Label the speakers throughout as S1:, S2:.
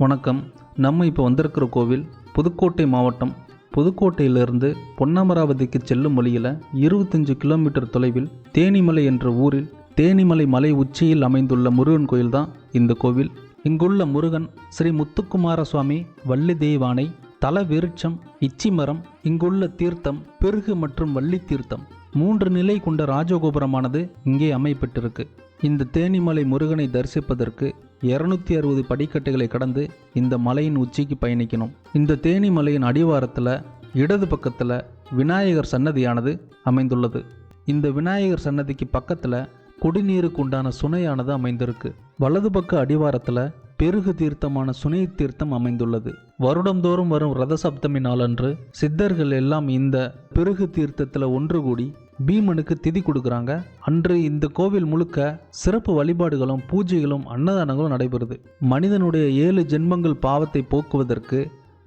S1: வணக்கம். நம்ம இப்போ வந்திருக்கிற கோவில் புதுக்கோட்டை மாவட்டம். புதுக்கோட்டையிலிருந்து பொன்னமராவதிக்கு செல்லும் வழியில் 25 கிலோமீட்டர் தொலைவில் தேனிமலை என்ற ஊரில் தேனிமலை மலை உச்சியில் அமைந்துள்ள முருகன் கோயில் தான் இந்த கோவில். இங்குள்ள முருகன் ஸ்ரீ முத்துக்குமார சுவாமி, வள்ளி தெய்வானை, தல விருட்சம், இச்சி மரம், இங்குள்ள தீர்த்தம் பிருகு மற்றும் வள்ளி தீர்த்தம் 3 நிலை கொண்ட ராஜகோபுரமானது இங்கே அமைப்பட்டிருக்கு. இந்த தேனிமலை முருகனை தரிசிப்பதற்கு 260 படிக்கட்டுகளை கடந்து இந்த மலையின் உச்சிக்கு பயணிக்கணும். இந்த தேனிமலையின் அடிவாரத்தில் இடது பக்கத்தில் விநாயகர் சன்னதியானது அமைந்துள்ளது. இந்த விநாயகர் சன்னதிக்கு பக்கத்தில் குடிநீருக்கு உண்டான சுனையானது அமைந்திருக்கு. வலது பக்க அடிவாரத்தில் பெருகு தீர்த்தமான சுனை தீர்த்தம் அமைந்துள்ளது. வருடந்தோறும் வரும் ரத சப்தமி நாளன்று சித்தர்கள் எல்லாம் இந்த பெருகு தீர்த்தத்தில் ஒன்று கூடி பீமனுக்கு திதி கொடுக்குறாங்க. அன்று இந்த கோவில் முழுக்க சிறப்பு வழிபாடுகளும் பூஜைகளும் அன்னதானங்களும் நடைபெறுது. மனிதனுடைய 7 ஜென்மங்கள் பாவத்தை போக்குவதற்கு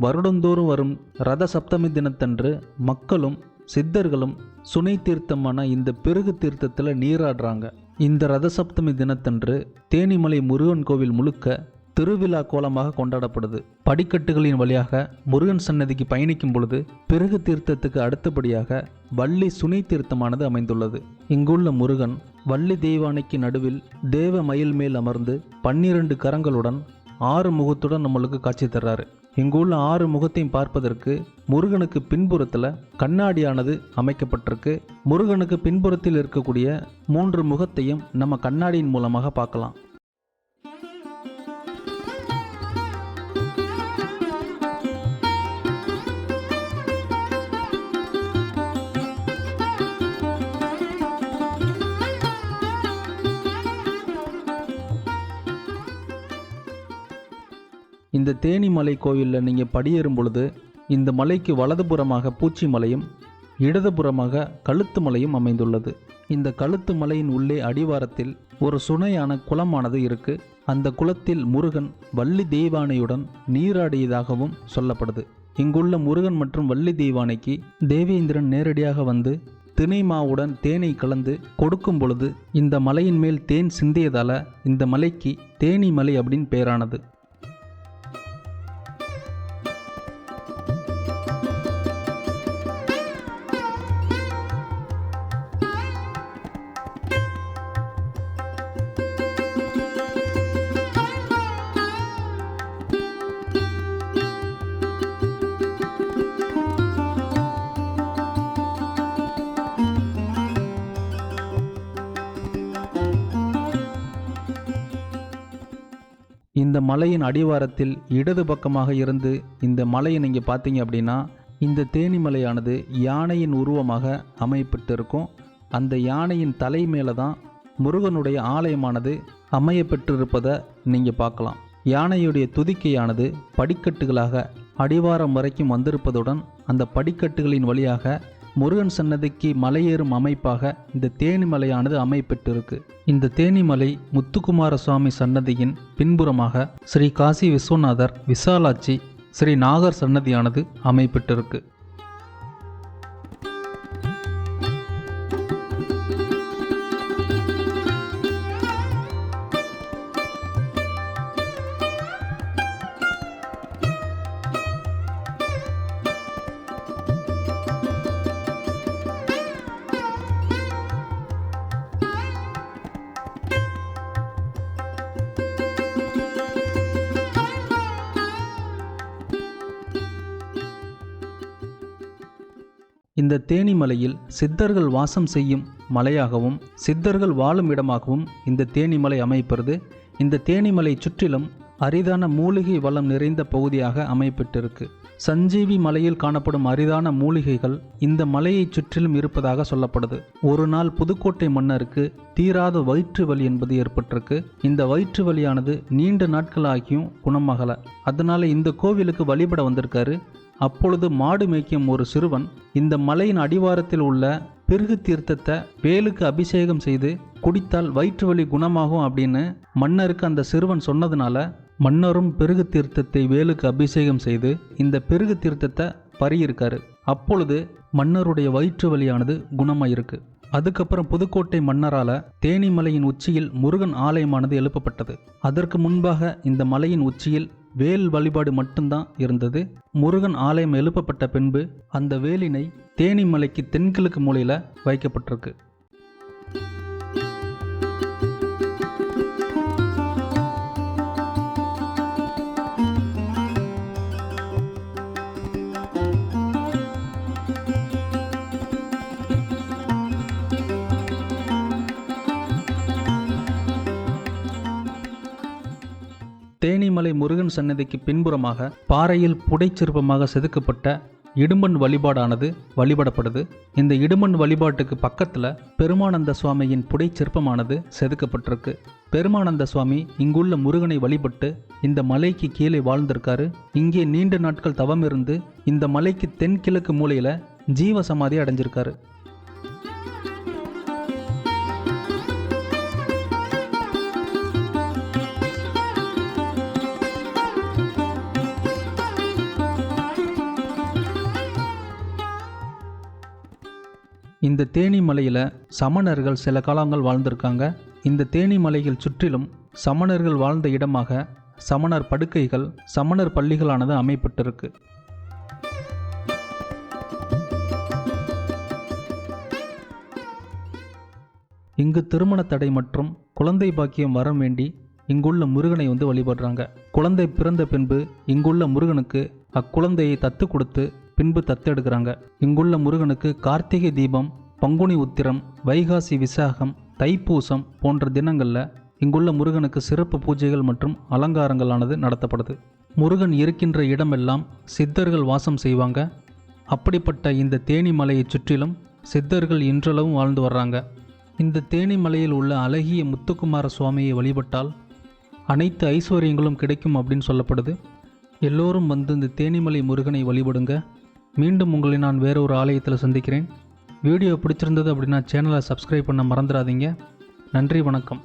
S1: வருடந்தோறும் வரும் ரத சப்தமி தினத்தன்று மக்களும் சித்தர்களும் சுனை தீர்த்தமான இந்த பெருகு தீர்த்தத்தில் நீராடுறாங்க. இந்த ரத சப்தமி தினத்தன்று தேனிமலை முருகன் கோவில் முழுக்க திருவிழா கோலமாக கொண்டாடப்படுது. படிக்கட்டுகளின் வழியாக முருகன் சன்னதிக்கு பயணிக்கும் பொழுது பெருகு தீர்த்தத்துக்கு அடுத்தபடியாக வள்ளி சுனை தீர்த்தமானது அமைந்துள்ளது. இங்குள்ள முருகன் வள்ளி தெய்வானைக்கு நடுவில் தேவ மயில் மேல் அமர்ந்து 12 கரங்களுடன் 6 முகத்துடன் நம்மளுக்கு காட்சி தர்றாரு. இங்குள்ள 6 முகத்தையும் பார்ப்பதற்கு முருகனுக்கு பின்புறத்தில் கண்ணாடியானது அமைக்கப்பட்டிருக்கு. முருகனுக்கு பின்புறத்தில் இருக்கக்கூடிய 3 முகத்தையும் நம்ம கண்ணாடியின் மூலமாக பார்க்கலாம். இந்த தேனிமலை கோவிலில் நீங்கள் படியேறும் பொழுது இந்த மலைக்கு வலதுபுறமாக பூச்சி மலையும் இடதுபுறமாக கழுத்து மலையும் அமைந்துள்ளது. இந்த கழுத்து மலையின் உள்ளே அடிவாரத்தில் ஒரு சுனையான குளமானது இருக்கு. அந்த குளத்தில் முருகன் வள்ளி தெய்வானையுடன் நீராடியதாகவும் சொல்லப்படுது. இங்குள்ள முருகன் மற்றும் வள்ளி தெய்வானைக்கு தேவேந்திரன் நேரடியாக வந்து தினை மாவுடன் தேனை கலந்து கொடுக்கும் பொழுது இந்த மலையின் மேல் தேன் சிந்தியதால இந்த மலைக்கு தேனிமலை அப்படின்னு பெயரானது. இந்த மலையின் அடிவாரத்தில் இடது பக்கமாக இருந்து இந்த மலையை நீங்கள் பார்த்தீங்க அப்படின்னா இந்த தேனிமலையானது யானையின் உருவமாக அமையப்பட்டிருக்கும். அந்த யானையின் தலை மேலே தான் முருகனுடைய ஆலயமானது அமையப்பட்டிருப்பதை நீங்கள் பார்க்கலாம். யானையுடைய துதிக்கையானது படிக்கட்டுகளாக அடிவாரம் வரைக்கும் வந்திருப்பதுடன் அந்த படிக்கட்டுகளின் வழியாக முருகன் சன்னதிக்கு மலையேறும் அமைப்பாக இந்த தேனிமலையானது அமைப்பெற்றிருக்கு. இந்த தேனிமலை முத்துக்குமார சுவாமி சன்னதியின் பின்புறமாக ஸ்ரீ காசி விஸ்வநாதர், விசாலாட்சி, ஸ்ரீ நாகர் சன்னதியானது அமைப்பெற்றிருக்கு. இந்த தேனிமலையில் சித்தர்கள் வாசம் செய்யும் மலையாகவும் சித்தர்கள் வாழும் இடமாகவும் இந்த தேனிமலை அமைப்பது. இந்த தேனிமலை சுற்றிலும் அரிதான மூலிகை வளம் நிறைந்த பகுதியாக அமைப்பட்டிருக்கு. சஞ்சீவி மலையில் காணப்படும் அரிதான மூலிகைகள் இந்த மலையை சுற்றிலும் இருப்பதாக சொல்லப்படுது. ஒரு நாள் புதுக்கோட்டை மன்னருக்கு தீராத வயிற்று வலி என்பது ஏற்பட்டிருக்கு. இந்த வயிற்று வலியானது நீண்ட நாட்களாகியும் குணமாகலை. அதனால இந்த கோவிலுக்கு வழிபட வந்திருக்காரு. அப்பொழுது மாடு மேய்க்கும் ஒரு சிறுவன் இந்த மலையின் அடிவாரத்தில் உள்ள பெருகு தீர்த்தத்தை வேலுக்கு அபிஷேகம் செய்து குடித்தால் வயிற்று வலி குணமாகும் அப்படின்னு மன்னருக்கு அந்த சிறுவன் சொன்னதுனால மன்னரும் பெருகு தீர்த்தத்தை வேலுக்கு அபிஷேகம் செய்து இந்த பெருகு தீர்த்தத்தை பருகியிருக்காரு. அப்பொழுது மன்னருடைய வயிற்று வலியானது குணமாயிருக்கு. அதுக்கப்புறம் புதுக்கோட்டை மன்னரால் தேனிமலையின் உச்சியில் முருகன் ஆலயமானது எழுப்பப்பட்டது. அதற்கு முன்பாக இந்த மலையின் உச்சியில் வேல் வழிபாடு மட்டும்தான் இருந்தது. முருகன் ஆலயம் எழுப்பப்பட்ட பின்பு அந்த வேலினை தேனிமலைக்கு தென்கிழக்கு மூலையில் வைக்கப்பட்டிருக்கு. தேனிமலை முருகன் சன்னதிக்கு பின்புறமாக பாறையில் புடைச்சிற்பமாக செதுக்கப்பட்ட இடும்பன் வழிபாடானது வழிபடப்படுது. இந்த இடும்பன் வழிபாட்டுக்கு பக்கத்தில் பெருமானந்த சுவாமியின் புடைச்சிற்பமானது செதுக்கப்பட்டிருக்கு. பெருமானந்த சுவாமி இங்குள்ள முருகனை வழிபட்டு இந்த மலைக்கு கீழே வாழ்ந்திருக்காரு. இங்கே நீண்ட நாட்கள் தவம் இருந்து இந்த மலைக்கு தென்கிழக்கு மூலையில் ஜீவ சமாதி அடைஞ்சிருக்காரு. இந்த தேனி மலையில் சமணர்கள் சில காலங்கள் வாழ்ந்திருக்காங்க. இந்த தேனி மலைகள் சுற்றிலும் சமணர்கள் வாழ்ந்த இடமாக சமணர் படுக்கைகள், சமணர் பள்ளிகளானது அமைப்பட்டிருக்கு. இங்கு திருமண தடை மற்றும் குழந்தை பாக்கியம் வர வேண்டி இங்குள்ள முருகனை வழிபடுறாங்க. குழந்தை பிறந்த பின்பு இங்குள்ள முருகனுக்கு அக்குழந்தையை தத்து கொடுத்து பின்பு தத்தெடுக்கிறாங்க. இங்குள்ள முருகனுக்கு கார்த்திகை தீபம், பங்குனி உத்திரம், வைகாசி விசாகம், தைப்பூசம் போன்ற தினங்களில் இங்குள்ள முருகனுக்கு சிறப்பு பூஜைகள் மற்றும் அலங்காரங்களானது நடத்தப்படுது. முருகன் இருக்கின்ற இடமெல்லாம் சித்தர்கள் வாசம் செய்வாங்க. அப்படிப்பட்ட இந்த தேனி மலையை சுற்றிலும் சித்தர்கள் இன்றளவும் வாழ்ந்து வர்றாங்க. இந்த தேனி மலையில் உள்ள அழகிய முத்துக்குமார சுவாமியை வழிபட்டால் அனைத்து ஐஸ்வர்யங்களும் கிடைக்கும் அப்படின்னு சொல்லப்படுது. எல்லோரும் இந்த தேனிமலை முருகனை வழிபடுங்க. மீண்டும் உங்களை நான் வேறொரு ஆலயத்தில் சந்திக்கிறேன். வீடியோ பிடிச்சிருந்தது அப்படின்னா சேனலை சப்ஸ்கிரைப் பண்ண மறந்துடாதீங்க. நன்றி, வணக்கம்.